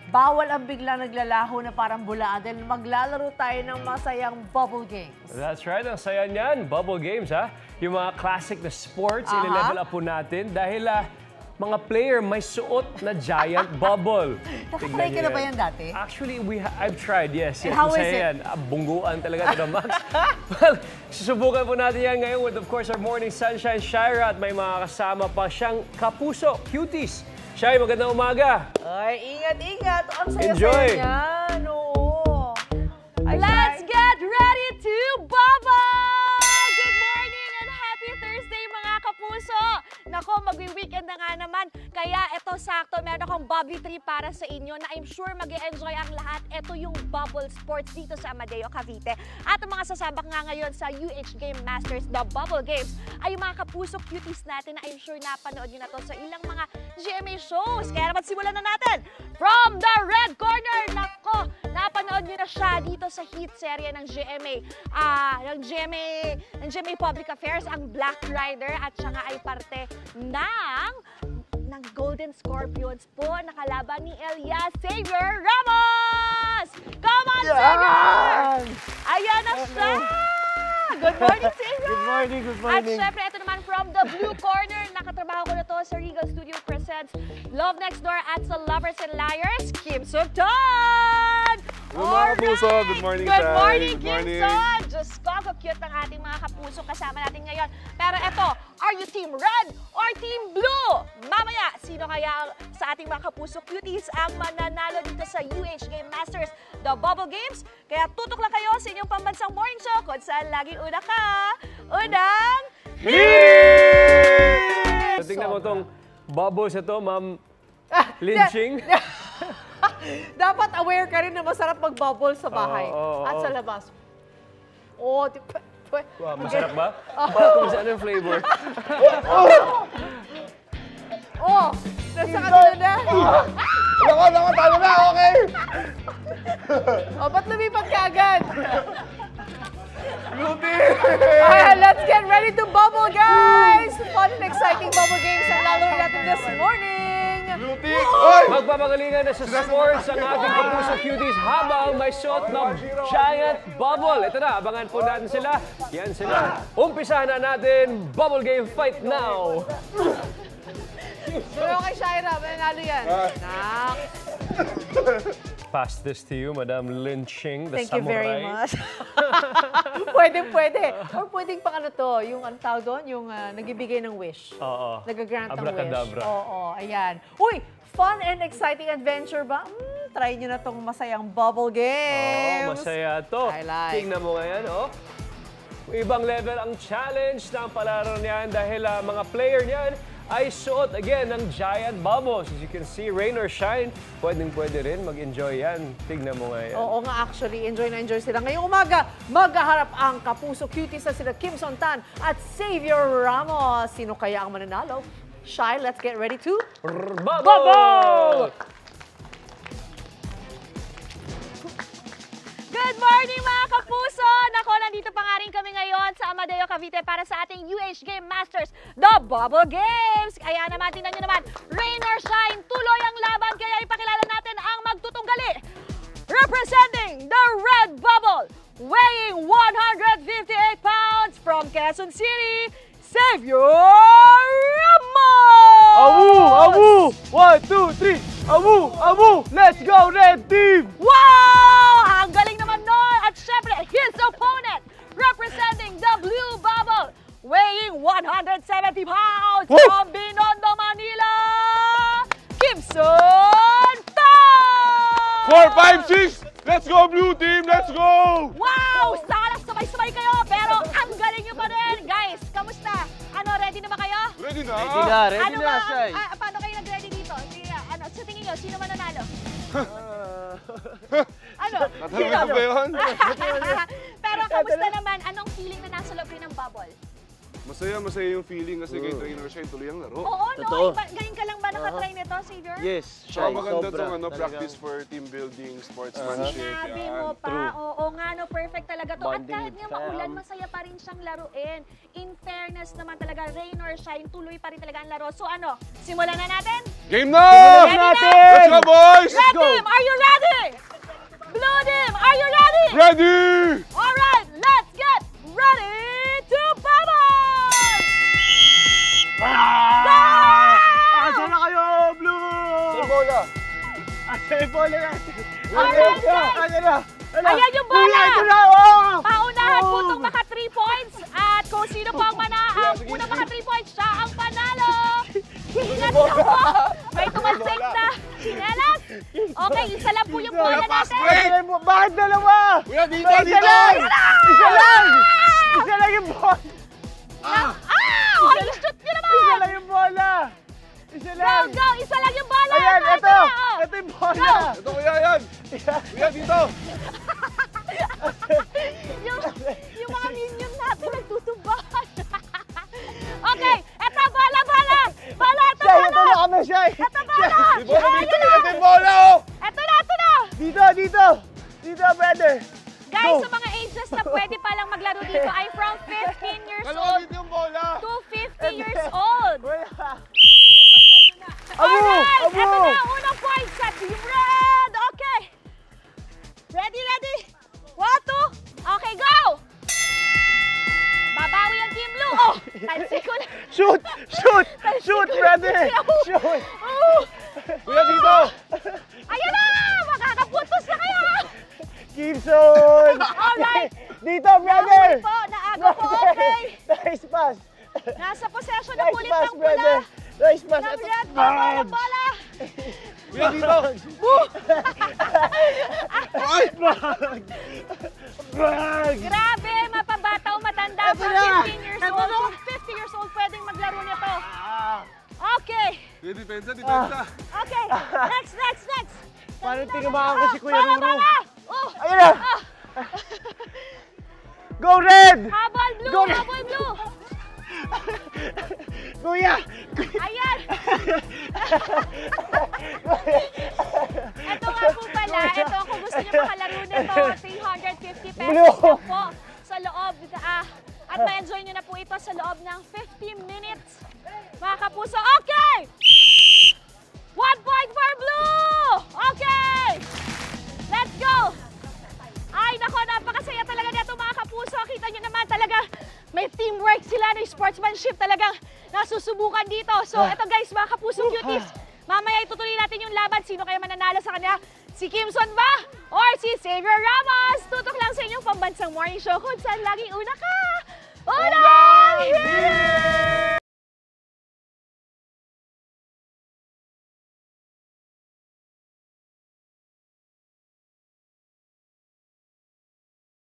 bawal ang bigla naglalaho na parang bulaan dahil maglalaro tayo ng masayang bubble games. That's right, ang saya niyan. Bubble games, ha? Yung mga classic na sports, i-level up po natin dahil mga player may suot na giant bubble. Nakatry ka na ba yan dati? Actually, I've tried, yes. How is it? Yan. Bungguan talaga to the max. Well, susubukan po natin yan ngayon with, of course, our morning sunshine, Shira, at may mga kasama pa siyang kapuso, cuties. Shai, magandang umaga. Ay, ingat-ingat. Ang Enjoy. saya-saya niyan. Oo. Let's get ready to bubble! Good morning and happy Thursday mga kapuso! Nako, magwi-weekend na nga naman. Kaya ito sakto, meron akong bubbly tree para sa inyo na I'm sure mag-e-enjoy ang lahat. Ito yung bubble sports dito sa Amadeo, Cavite. At ang mga sasabak nga ngayon sa UH Game Masters, the Bubble Games, ay yung mga kapuso cuties natin na I'm sure napanood nyo na to sa ilang mga GMA shows. Kaya naman simulan na natin. From the red corner, nako, napanood nyo na siya dito sa hit serye ng GMA. Ng GMA Public Affairs, ang Black Rider at siya nga ay parte ng Golden Scorpions po, nakalaban ni Elias Xavier Ramos! Come on, Xavier! Ayan na siya! Good morning, Xavier! Good morning, good morning. At syempre, ito naman from the blue corner, nakatrabaho ko na to sa Regal Studio presents Love Next Door at sa Lovers and Liars, Kim Sultan! Good morning, kapuso. Good morning, Good morning, Good Kim morning. Sultan! Diyos ko, cute ng ating mga kapuso kasama natin ngayon. Pero eto, are you team red or team blue? Mamaya, sino kaya sa ating mga kapuso cuties ang mananalo dito sa UH Game Masters, the Bubble Games? Kaya tutok lang kayo sa inyong pambansang morning show kung saan laging una ka. Unang So, tingnan mo itong bubbles ito, Ma'am Lynching. Dapat aware ka rin na masarap mag-bubble sa bahay at sa labas. Wow, masarap ba? Kung saan yung flavor. Nasa kanila na. Nako, talo na, okay? Ba't lumipat ka agad? Beauty! Let's get ready to bubble, guys! Fun and exciting bubble games ang lalaro natin this morning. Beauty! Magpapagalingan na sa sports ang ating kapuso cuties habang may suot na giant bubble. Ito na, abangan po natin sila. Yan sila. Umpisahan na natin. Bubble game fight now. Pero kay Shaira, mananalo yan. Pass this to you, Madam Lynching, the Thank you very samurai. much. Pwede. Or pwedeng pang ano to, yung ano tawag doon, yung nagbibigay ng wish. Oo. Nag-grant ng wish. Abracadabra. Oo, ayan. Uy, fun and exciting adventure ba? Try nyo na tong masayang bubble games. Masaya to. I like. Tingnan mo ngayon, Ibang level ang challenge ng palaro niyan dahil mga player niyan ay suot again ng giant bubbles. As you can see, rain or shine, pwede rin mag-enjoy yan. Tignan mo ngayon. Oo nga, actually, enjoy na enjoy sila. Ngayong umaga, maghaharap ang kapuso cuties na sila Kim Sultan at Xavier Ramos. Sino kaya ang mananalo? Shy, let's get ready to Bubble! Good morning mga kapuso! Nako, nandito pa nga rin kami ngayon sa Amadeo, Cavite para sa ating UH Game Masters, the Bubble Games. Kaya naman, tingnan nyo naman, rain or shine, tuloy ang laban. Kaya ipakilala natin ang magtutunggali. Representing the red bubble, weighing 158 pounds from Quezon City, Xavier Ramos! Awu! 1, 2, 3! Awu! Let's go, Red Team! Wow! Ang galing naman nun! At syempre, his opponent, representing the blue bubble, weighing 170 pounds from Binondo, Manila, Kim Sultan! 4, 5, 6! Let's go, Blue Team! Let's go! Wow! Sana sabay-sabay kayo, pero ang galing nyo pa rin! Guys, kamusta? Ready na ba kayo? Ready na? Ano ba? Paano kayo nag-ready dito? Sige, sa tingin nyo, sino mananalo? Natanong ba yun? Pero kamusta naman? Anong feeling na nasa loob kayo ng bubble? Masaya yung feeling kasi kay Trainer siya tuloy ang laro. Oo, Totoo. no? Galing ka lang ba nakatry nito, Xavier? Yes, Saka maganda sobra. itong practice for team building, sportsmanship. Sinabi yan. mo pa, oo nga no, perfect talaga to. At Bonding kahit nga with maulan, fam. masaya pa rin siyang laruin. In fairness naman talaga, rain or shine, tuloy pa rin talaga ang laro. So ano, simulan na natin? Game na! Ready na? Let's go, boys! Red team, are Ready! Alright, let's get ready to bubble! Asa na kayo, Blue? Sa bola. Asa yung bola natin? Alright, guys. Asa na? Ayan yung bola. Kuya, ito na! Oh! Paunahan po itong maka 3 points. At kung sino po ang unang maka 3 points, siya ang panalo. Ingat na po. May tumalsik na sinelas. Okay, isa lang po yung bola natin. Bakit dalawa? Kuya, dito, Isa dito! lang! Isa lang! Isa lang yung bola! Okay, shoot nyo Isa naman. lang yung bola! Isa Go, lang! go. Isa lang yung bola. Ayan, Ito, ito! ito na, oh. Ito yung bola! Ito, kuya, yan! Kuya, dito! yung mga minion natin nagtutumbahan. Okay, eto bola, bola. Bola, eto Siya, ito bola. na kami, siya! Eto bola. May bola dito! Ayun na. Ito yung bola, oh! Eto na, eto na. Dito, dito! Dito, brother! Guys, Go. sa mga ages na pwede palang maglaro dito ay from 15 years Kalawa old dito yung bola! to 50 years old. Wala! Alright, Abu! eto na, unang point sa Team Red. Okay. Ready, ready? 1, 2. Okay, go. Babawi ang Team Blue. Oh, tansi ko na. Shoot! Shoot! Shoot, brother! Shoot! Oh, Kuya, dito! ayan na! Makakapuntos na kayo! Kimson! Alright. Dito, brother! Nahuli po, naaga po, okay. Nice pass! Nasa possession na Nice ulit pass, ng brother! pula. Nice pass! Ng Ito. red, bola, bola. Kuya, dito! Ay! Brag! Grabe, mapabata o matanda Eto from na. 15 years Eto old na. to 50 years old pwedeng maglaro nito. Ah, Okay, Kuya, depensa, depensa! okay. Next, next, next. Paano tinamaan ko si Kuya Bola, Ruru? bola. Oh, Ayun na! Go red! habol blue, Go. habol blue. Kuya! Ayan. Ito nga po pala, ito kung gusto niyo makalaro nito, 350 pesos Blue. lang po sa loob. At ma-enjoy niyo na po ito sa loob ng 50 minutes. Mga kapuso, okay! 1 point for Blue! Okay! Let's go! Ay, nako, napakasaya talaga nito mga kapuso. Kita nyo naman talaga, may teamwork sila, may sportsmanship talagang nasusubukan dito. So, ito guys, mga kapuso cuties, mamaya itutuloy natin yung laban. Sino kaya mananalo sa kanya? Si Kimson ba? Or si Xavier Ramos? Tutok lang sa inyong pambansang morning show kung saan laging una ka. Unang hit!